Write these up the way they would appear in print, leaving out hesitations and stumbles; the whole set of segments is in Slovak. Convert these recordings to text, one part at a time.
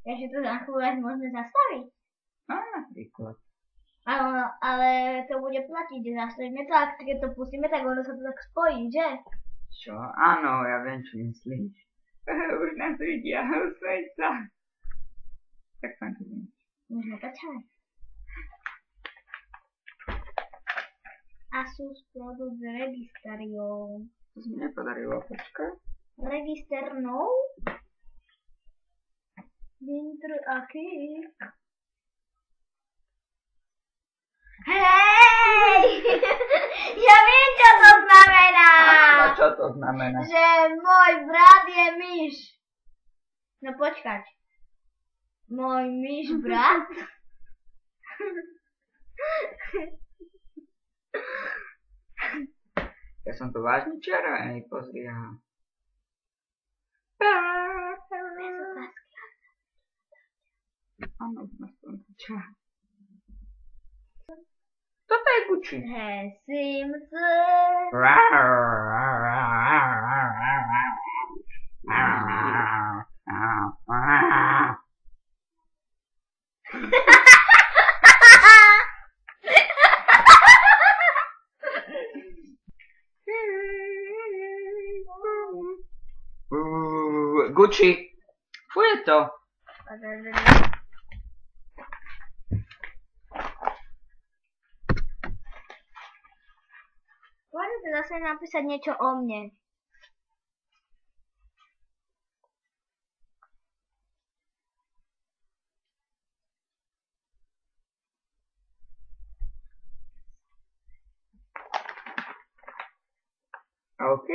Takže to za chvíľu môžeme zastaviť. No napríklad. Ale to bude platiť, že zastavíme to, a keď to pustíme, tak ono sa to tak spojí, že? Čo? Áno, ja viem, čo myslíš. Už nás vidia, usmej sa. Tak sa to viem. Môžeme začať. Asus produkt Registerium. To sa mi nepodarilo, počkaj. Register no? Vintr aký? Hej! Ja viem, čo to znamená! A čo to znamená? Že môj brat je myš. No počkať. Môj myš brat? Ja som tu vážne červený, pozri, aha. Áno, aspoň čas. Toto je Gucci. Sims. Gucci. Fuje to. Môžete zase napísať niečo o mne. OK?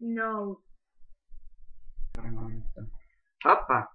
No. Opa.